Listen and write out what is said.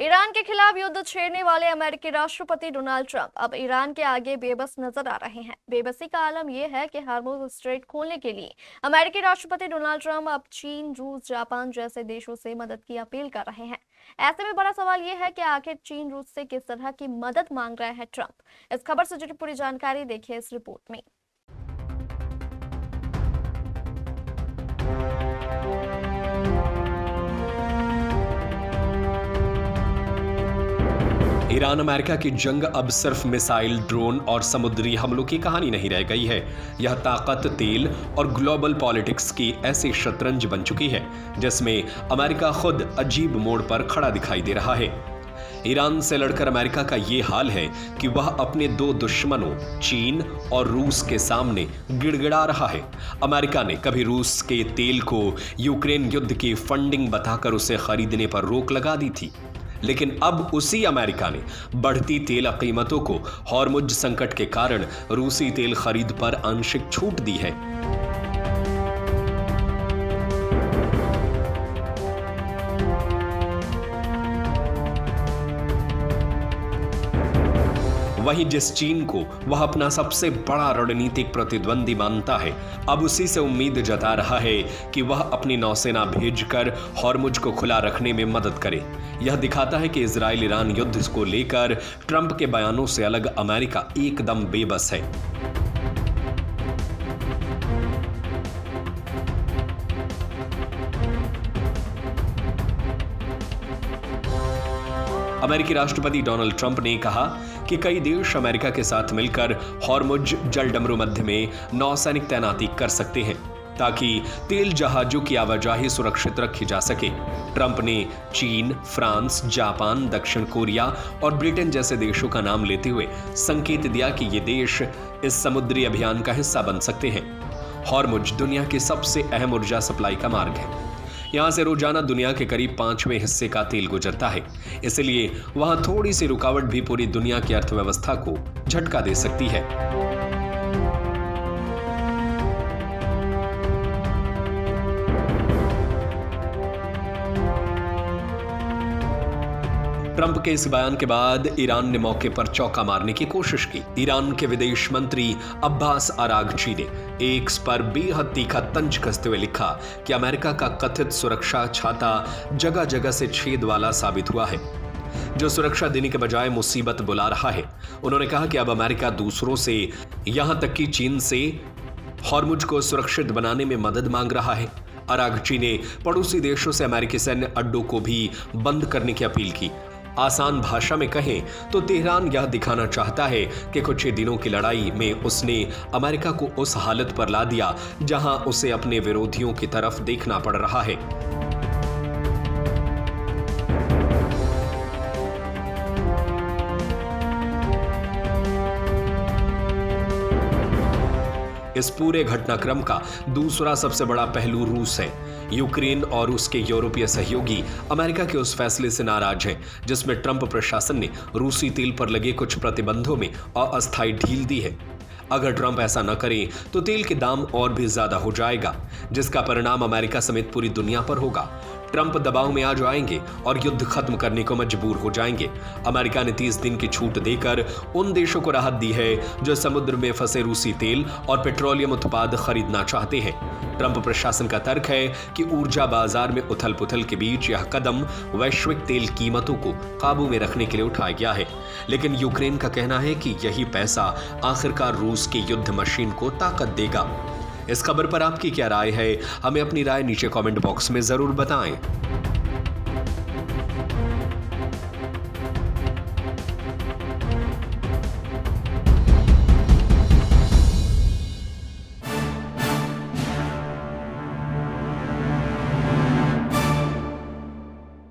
Iran के खिलाफ युद्ध छेड़ने वाले अमेरिकी राष्ट्रपति डोनाल्ड ट्रंप अब ईरान के आगे बेबस नजर आ रहे हैं। बेबसी का आलम यह है कि हार्मुज स्ट्रेट खोलने के लिए अमेरिकी राष्ट्रपति डोनाल्ड ट्रंप अब चीन, रूस, जापान जैसे देशों से मदद की अपील कर रहे हैं। ऐसे में बड़ा सवाल यह है कि आखिर चीन रूस से किस तरह की मदद मांग रहे हैं ट्रंप। इस खबर से जुड़ी पूरी जानकारी देखिए इस रिपोर्ट में। ईरान अमेरिका की जंग अब सिर्फ मिसाइल, ड्रोन और समुद्री हमलों की कहानी नहीं रह गई है। यह ताकत, तेल और ग्लोबल पॉलिटिक्स की ऐसी शतरंज बन चुकी है जिसमें अमेरिका खुद अजीब मोड़ पर खड़ा दिखाई दे रहा है। ईरान से लड़कर अमेरिका का ये हाल है कि वह अपने दो दुश्मनों चीन और रूस के सामने गिड़गिड़ा रहा है। अमेरिका ने कभी रूस के तेल को यूक्रेन युद्ध की फंडिंग बताकर उसे खरीदने पर रोक लगा दी थी, लेकिन अब उसी अमेरिका ने बढ़ती तेल कीमतों को हॉर्मुज संकट के कारण रूसी तेल खरीद पर आंशिक छूट दी है। वहीं जिस चीन को वह अपना सबसे बड़ा रणनीतिक प्रतिद्वंदी मानता है, अब उसी से उम्मीद जता रहा है कि वह अपनी नौसेना भेजकर हॉर्मुज को खुला रखने में मदद करे। यह दिखाता है कि इजराइल ईरान युद्ध को लेकर ट्रंप के बयानों से अलग अमेरिका एकदम बेबस है। अमेरिकी राष्ट्रपति डोनाल्ड ट्रंप ने कहा कि कई देश अमेरिका के साथ मिलकर हॉर्मुज जलडमरू मध्य में नौसैनिक तैनाती कर सकते हैं ताकि तेल जहाजों की आवाजाही सुरक्षित रखी जा सके। ट्रंप ने चीन, फ्रांस, जापान, दक्षिण कोरिया और ब्रिटेन जैसे देशों का नाम लेते हुए संकेत दिया कि ये देश इस समुद्री अभियान का हिस्सा बन सकते हैं। हॉर्मुज दुनिया के सबसे अहम ऊर्जा सप्लाई का मार्ग है। यहां से रोजाना दुनिया के करीब 5वें हिस्से का तेल गुजरता है, इसलिए वहां थोड़ी सी रुकावट भी पूरी दुनिया की अर्थव्यवस्था को झटका दे सकती है। ट्रंप के इस बयान के बाद ईरान ने मौके पर चौका मारने की कोशिश की। ईरान के विदेश मंत्री अब्बास अरागची ने एक्स पर बेहद तीखा तंज कसते हुए लिखा कि अमेरिका का कथित सुरक्षा छाता जगह जगह से छेद वाला साबित हुआ है, जो सुरक्षा देने के बजाय मुसीबत बुला रहा है। उन्होंने कहा कि अब अमेरिका दूसरों से, यहां तक कि चीन से, हॉर्मुज को सुरक्षित बनाने में मदद मांग रहा है। अरागची ने पड़ोसी देशों से अमेरिकी सैन्य अड्डों को भी बंद करने की अपील की। आसान भाषा में कहें तो तेहरान यह दिखाना चाहता है कि कुछ ही दिनों की लड़ाई में उसने अमेरिका को उस हालत पर ला दिया जहां उसे अपने विरोधियों की तरफ देखना पड़ रहा है। इस पूरे घटनाक्रम का दूसरा सबसे बड़ा पहलू रूस है। यूक्रेन और उसके यूरोपीय सहयोगी अमेरिका के उस फैसले से नाराज हैं जिसमें ट्रंप प्रशासन ने रूसी तेल पर लगे कुछ प्रतिबंधों में अस्थायी ढील दी है। अगर ट्रंप ऐसा न करें तो तेल के दाम और भी ज्यादा हो जाएगा, जिसका परिणाम अमेरिका समेत पूरी दुनिया पर होगा। ट्रंप दबाव में आ जाएंगे और युद्ध खत्म करने को मजबूर हो जाएंगे। अमेरिका ने 30 दिन की छूट देकर उन देशों को राहत दी है जो समुद्र में फंसे रूसी तेल और पेट्रोलियम उत्पाद खरीदना चाहते हैं। ट्रंप प्रशासन का तर्क है कि ऊर्जा बाजार में उथल पुथल के बीच यह कदम वैश्विक तेल कीमतों को काबू में रखने के लिए उठाया गया है, लेकिन यूक्रेन का कहना है कि यही पैसा आखिरकार रूस की युद्ध मशीन को ताकत देगा। इस खबर पर आपकी क्या राय है? हमें अपनी राय नीचे कमेंट बॉक्स में जरूर बताएं।